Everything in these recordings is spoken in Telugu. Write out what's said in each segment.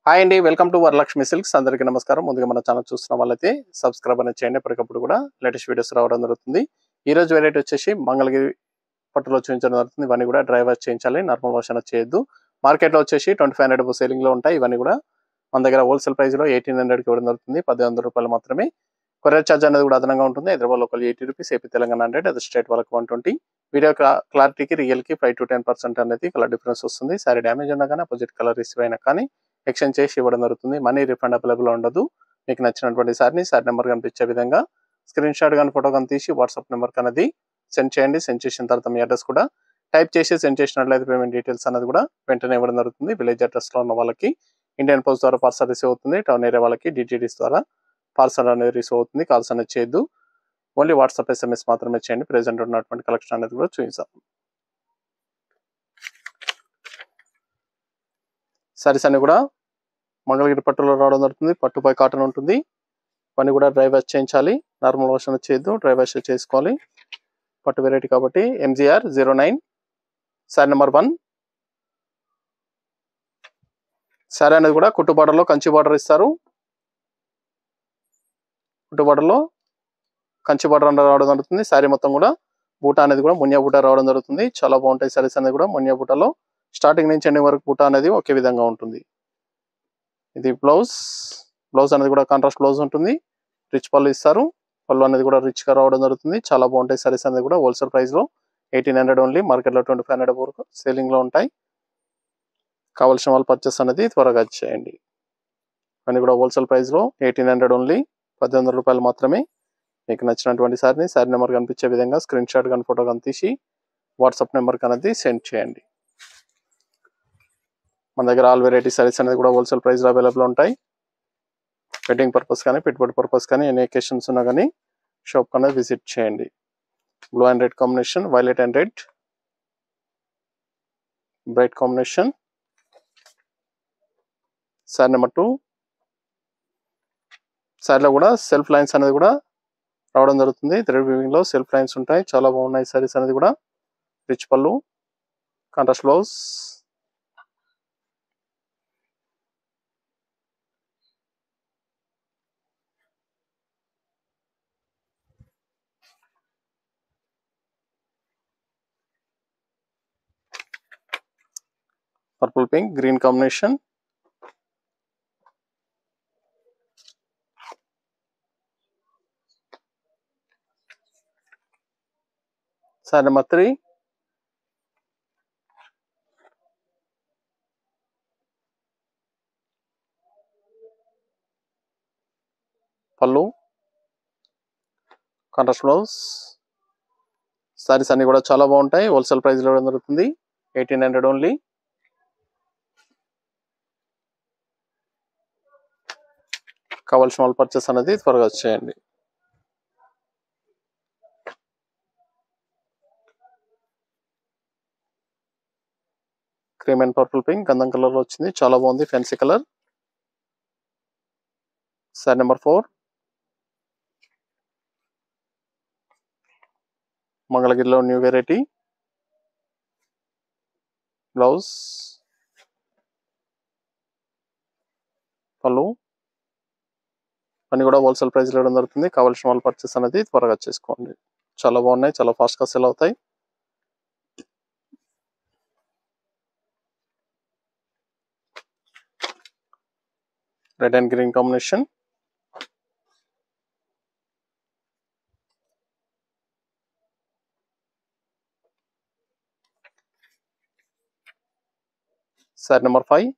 హాయ్ అండి, వెల్కమ్ టు వరలక్ష్మి సిల్క్స్. అందరికీ నమస్కారం. ముందుగా మన ఛానల్ చూస్తున్న వాళ్ళైతే సబ్స్క్రైబ్ అనేది చేయండి. ఎప్పటికప్పుడు కూడా లేటెస్ట్ వీడియోస్ రావడం జరుగుతుంది. ఈ రోజు వెరైటీ వచ్చేసి మంగళగిరి పట్టులో చూపించడం జరుగుతుంది. ఇవన్నీ కూడా డ్రై వాష్ చేయించాలి, నార్మల్ వాష్ అనేది చేయొద్దు. మార్కెట్లో వచ్చేసి 2500 సేలింగ్ లో ఉంటాయి. ఇవన్నీ కూడా మన దగ్గర హోల్సేల్ ప్రైస్ లో 1800 కి ఇవ్వడం జరుగుతుంది. 1800 రూపాయలు మాత్రమే. కొరియర్ ఛార్జ్ అనేది కూడా అదనంగా ఉంటుంది. Hyderabad local 80 rupees, AP Telangana 100, అది స్టేట్ వాళ్ళకి 120. వీడియో క్లారిటీకి రియల్ కి 5 to 10% అనేది కలర్ డిఫరెన్స్ వస్తుంది. సారీ డ్యామేజ్ ఉన్నా కానీ అపోజిట్ కలర్ రిసీవ్ అయినా కానీ ఎక్స్చేంజ్ చేసి ఇవ్వడం జరుగుతుంది. మనీ రిఫండ్ అవైలబుల్ ఉండదు. మీకు నచ్చినటువంటి సారీ నెంబర్ కనిపించే విధంగా స్క్రీన్ షాట్ కానీ ఫోటో కానీ తీసి వాట్సాప్ నెంబర్ అనేది సెండ్ చేయండి. సెండ్ చేసిన తర్వాత మీ అడ్రస్ కూడా టైప్ చేసి సెండ్ చేసినట్లయితే పేమెంట్ డీటెయిల్స్ అనేది కూడా వెంటనే ఇవ్వడం జరుగుతుంది. విలేజ్ అడ్రస్ లో ఉన్న వాళ్ళకి ఇండియన్ పోస్ట్ ద్వారా పార్సల్ రిసీవ్ అవుతుంది. టౌన్ ఏరియా వాళ్ళకి డిటిడిస్ ద్వారా పార్సల్ అనేది రిసీవ్ అవుతుంది. కాల్స్ అనేది చేయొద్దు. ఓన్లీ వాట్సాప్ SMS మాత్రమే చేయండి. ప్రెసెంట్ ఉన్నటువంటి కలెక్షన్ అనేది కూడా చూపిస్తాం. సారీస్ అన్ని కూడా మంగళగిరి పట్టులో రావడం జరుగుతుంది. పట్టుపై కాటన్ ఉంటుంది. ఇవన్నీ కూడా డ్రై వాష్ చేయించాలి, నార్మల్ వాష్ అనేది చేయొద్దు, డ్రై వాష్ చేసుకోవాలి. పట్టు వెరైటీ కాబట్టి MGR 09 సారీ నెంబర్ 1. సారీ అనేది కూడా కుట్టు బార్డర్లో కంచి బార్డర్ ఇస్తారు. కుట్టు బార్డర్లో కంచి బార్డర్ అనేది రావడం జరుగుతుంది. సారీ మొత్తం కూడా బూటా అనేది కూడా మున్యా బూటా రావడం జరుగుతుంది. చాలా బాగుంటాయి సారీస్ అనేది కూడా. మున్యా బూటాలో స్టార్టింగ్ నుంచి ఎండింగ్ వరకు బూటా అనేది ఒకే విధంగా ఉంటుంది. ఇది బ్లౌజ్ అనేది కూడా కాంట్రాస్ట్ బ్లౌజ్ ఉంటుంది. రిచ్ పళ్ళు ఇస్తారు. పళ్ళు అనేది కూడా రిచ్ గా రావడం జరుగుతుంది. చాలా బాగుంటాయి సారీస్ అనేది కూడా. హోల్సేల్ ప్రైస్ లో 1800 ఓన్లీ. మార్కెట్ లో 2500 వరకు సేలింగ్ లో ఉంటాయి. కావాల్సిన వాళ్ళు పర్చేస్ అనేది త్వరగా చేయండి. అన్ని కూడా హోల్సేల్ ప్రైస్ లో 1800 ఓన్లీ, 1800 రూపాయలు మాత్రమే. మీకు నచ్చినటువంటి సారీ నెంబర్ కనిపించే విధంగా స్క్రీన్ షాట్ కానీ ఫోటో కానీ తీసి వాట్సాప్ నెంబర్ అనేది సెండ్ చేయండి. మన దగ్గర ఆల్ వెరైటీ సారీస్ అనేది కూడా హోల్సేల్ ప్రైస్ లో అవైలబుల్ ఉంటాయి. వెడ్డింగ్ పర్పస్ కానీ పెట్టుబడి పర్పస్ కానీ ఎన్ని ఎకేషన్స్ ఉన్నా కానీ షాప్ అనేది విజిట్ చేయండి. Blue and red combination, violet and red, bright combination. Sorry number 2. సారీలో కూడా సెల్ఫ్ లైన్స్ అనేది కూడా రావడం జరుగుతుంది. థ్రెడ్ వీవింగ్ లో సెల్ఫ్ లైన్స్ ఉంటాయి. చాలా బాగున్నాయి సారీస్ అనేది కూడా. రిచ్ పళ్ళు, contrast blouse. Purple pink green combination. Sorry number 3. పళ్ళు, కాంట్రాస్ట్ బ్లౌజ్. సారీస్ అన్ని కూడా చాలా బాగుంటాయి. హోల్సేల్ ప్రైస్ లో జరుగుతుంది. 1800 ఓన్లీ. కావాల్సిన వాళ్ళు పర్చేస్ అనేది త్వరగా చేయండి. క్రీమ్ అండ్ పర్పుల్ పింక్ గంధం కలర్ లో వచ్చింది. చాలా బాగుంది, ఫ్యాన్సీ కలర్. Sorry number 4. మంగళగిరిలో న్యూ వెరైటీ. బ్లౌజ్, పళ్ళు. అన్ని కూడా హోల్సేల్ ప్రైస్ లో జరుగుతుంది. కావాల్సిన వాళ్ళు పర్చేస్ అనేది త్వరగా చేసుకోండి. చాలా బాగున్నాయి, చాలా ఫాస్ట్ గా సెల్ అవుతాయి. Red and green combination. Sorry number 5.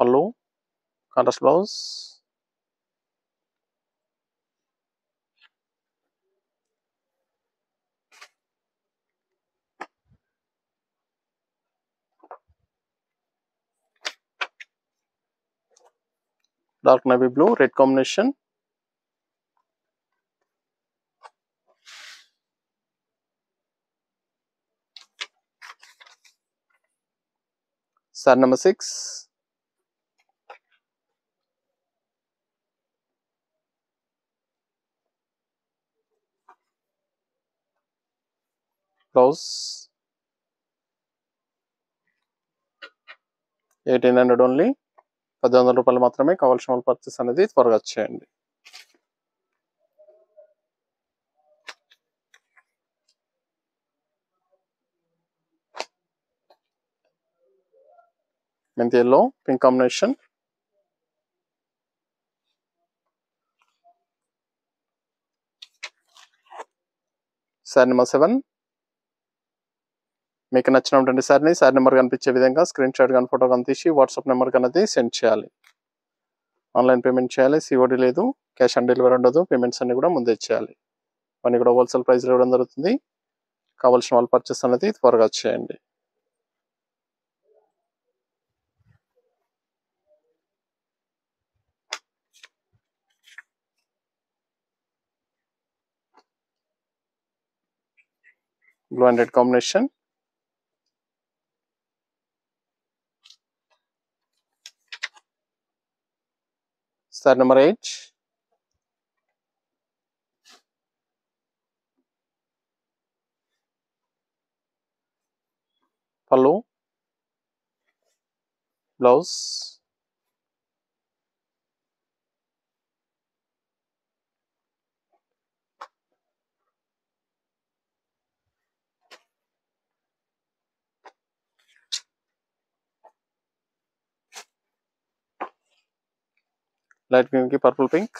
పళ్ళు, contrast blouse. Dark navy blue red combination. Sorry number 6. Blouse 1800 only, 1800 రూపాయలు మాత్రమే. కావాల్సిన వాళ్ళు పర్చేస్ అనేది త్వరగా చేయండి. మెంతి yellow pink combination. Sari number 7. మీకు నచ్చినటువంటి శారీని శారీ నెంబర్ కనిపించే విధంగా స్క్రీన్ షాట్ కానీ ఫోటో కానీ తీసి వాట్సాప్ నెంబర్కి అనేది సెండ్ చేయాలి. ఆన్లైన్ పేమెంట్ చేయాలి, సిఓడి లేదు, క్యాష్ ఆన్ డెలివరీ ఉండదు. పేమెంట్స్ అన్ని కూడా ముందే చేయాలి. అన్నీ కూడా హోల్సేల్ ప్రైస్లో ఇవ్వడం జరుగుతుంది. కావాల్సిన వాళ్ళు పర్చేస్ అనేది త్వరగా చేయండి. Blue and red combination. Sari number 8. పళ్ళు, బ్లౌజ్, లైట్ గ్రీన్ కి purple pink.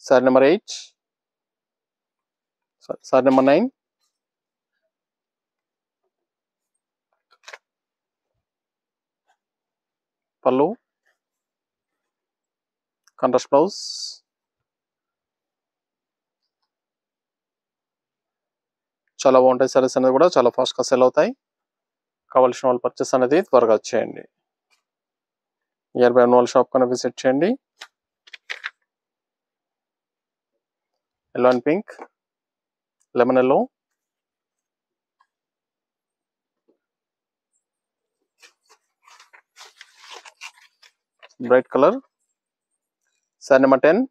Sari number 8. Sari number 9. పళ్ళు, కాంట్రాస్ట్ బ్లౌజ్, చాలా బాగుంటాయి. సారీస్ అనేది కూడా చాలా ఫాస్ట్గా సెల్ అవుతాయి. కావాల్సిన వాళ్ళు పర్చేస్ అనేది త్వరగా చేయండి. నియర్ బై ఉన్న వాళ్ళ షాప్ కన్నా విజిట్ చేయండి. Yellow and pink, lemon yellow, bright colour. Sari number 10.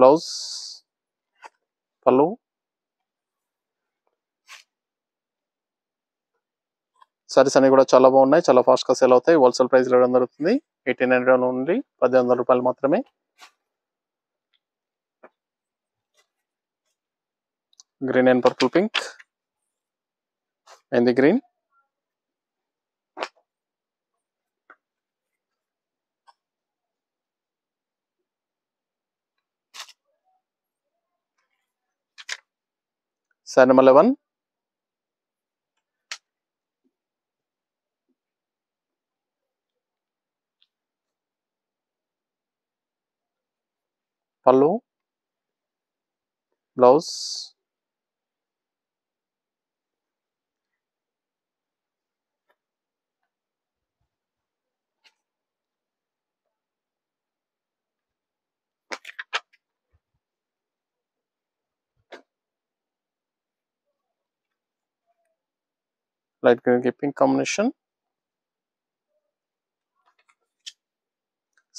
Blouse, పళ్ళు, సారీస్ అన్ని కూడా చాలా బాగున్నాయి. చాలా ఫాస్ట్గా సేల్ అవుతాయి. హోల్సేల్ ప్రైస్లో ఇవ్వడం జరుగుతుంది. 1800 నుండి 1800 రూపాయలు మాత్రమే. గ్రీన్ అండ్ పర్పుల్ పింక్, మెంతి గ్రీన్, శారీ నెంబర్ 11. పళ్ళు, బ్లౌజ్, లైట్ గ్రీన్ కి pink combination.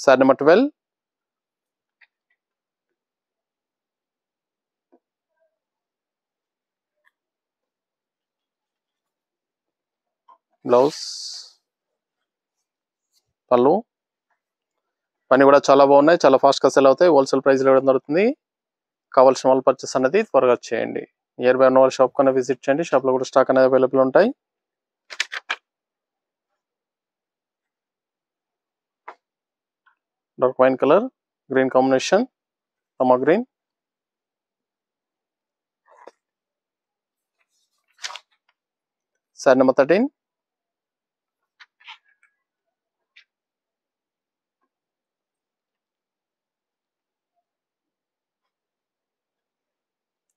Sari number 12. Blouse, పళ్ళు, పని కూడా చాలా బాగున్నాయి. చాలా ఫాస్ట్గా సెల్ అవుతాయి. హోల్సేల్ ప్రైస్లో ఇవ్వడం జరుగుతుంది. కావాల్సిన వాళ్ళు పర్చేస్ అనేది త్వరగా చేయండి. నియర్ బై ఉన్న వాళ్ళ షాప్ కన్నా విజిట్ చేయండి. షాప్లో కూడా స్టాక్ అనేది అవైలబుల్ ఉంటాయి. Dark wine colour, green combination, Rama green, sari number 13.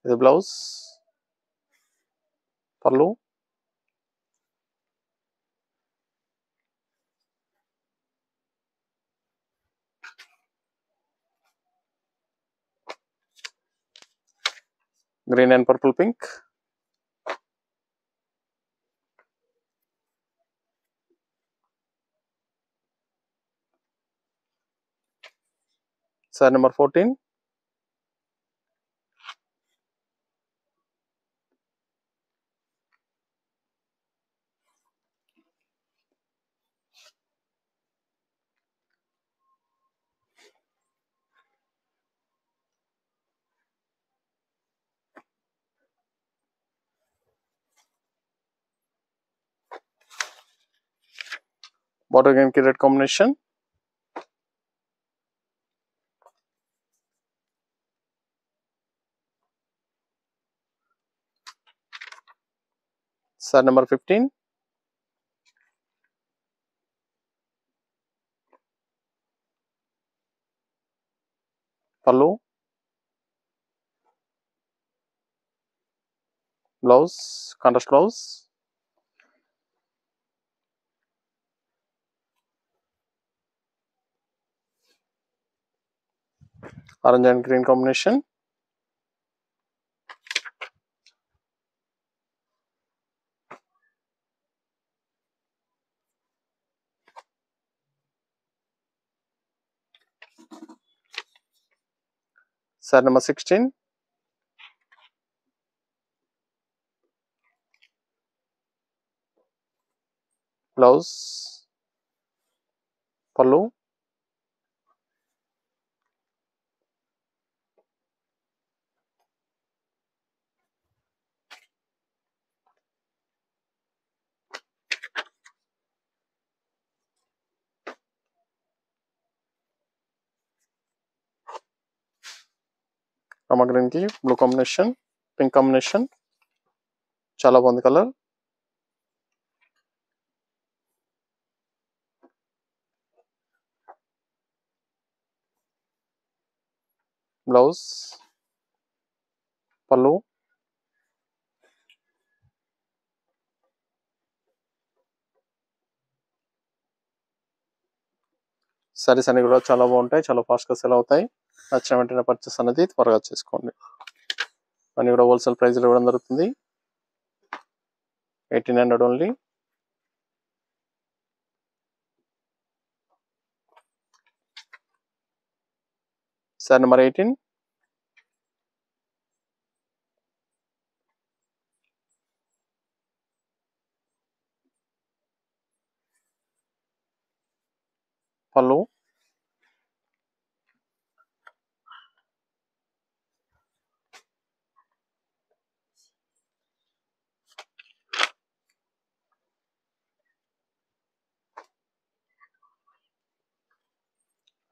ఇది blouse, pallu, green and purple pink, sari number 14. Border green की red combination. Sir number 15. Pallu. Blouse, contrast blouse. Orange and green combination. Sir number 16. Blouse, pallu. Rama green की blue combination, pink combination. చాలా బాగుంది కలర్. బ్లౌజ్, పళ్ళు, సారీస్ అన్ని కూడా చాలా బాగుంటాయి, చాలా ఫాస్ట్గా సెల్ అవుతాయి. నచ్చిన వెంటనే పర్చేస్ అనేది త్వరగా చేసుకోండి. అన్ని కూడా హోల్సేల్ ప్రైస్లో ఇవ్వడం జరుగుతుంది. 1800 ఓన్లీ. Sorry number 18. పళ్ళు,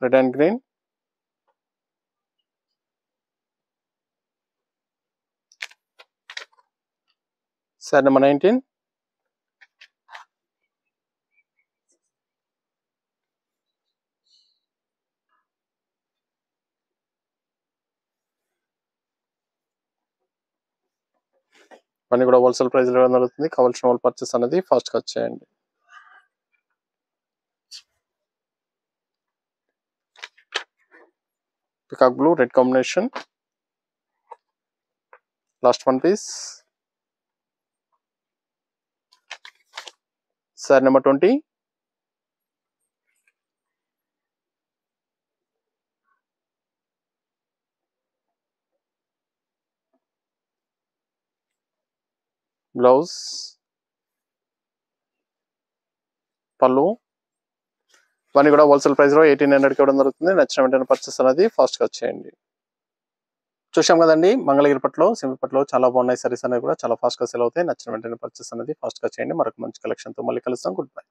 red and green. Sorry number 19. అన్ని కూడా హోల్సేల్ ప్రైస్లో ఇవ్వడం జరుగుతుంది. కావాల్సిన వాళ్ళు పర్చేస్ అనేది ఫాస్ట్గా చేయండి. Peacock blue, red combination. Last one piece. Sorry number 20. Blouse, పళ్ళు. ఇవన్నీ కూడా హోల్సేల్ ప్రైస్లో 1800కి ఇవ్వడం జరుగుతుంది. నచ్చిన వెంటనే పర్చేస్ అనేది ఫాస్ట్గా చేయండి. చూసాం కదండి, మంగళగిరి పట్టులో, సింపుల్ చాలా బాగున్నాయి. సారీస్ అనేవి కూడా చాలా ఫాస్ట్గా సెల్ అవుతాయి. నచ్చిన వెంటనే పర్చేస్ అనేది ఫాస్ట్గా చేయండి. మరొక మంచి కలెక్షన్తో మళ్ళీ కలుస్తాం. Good bye.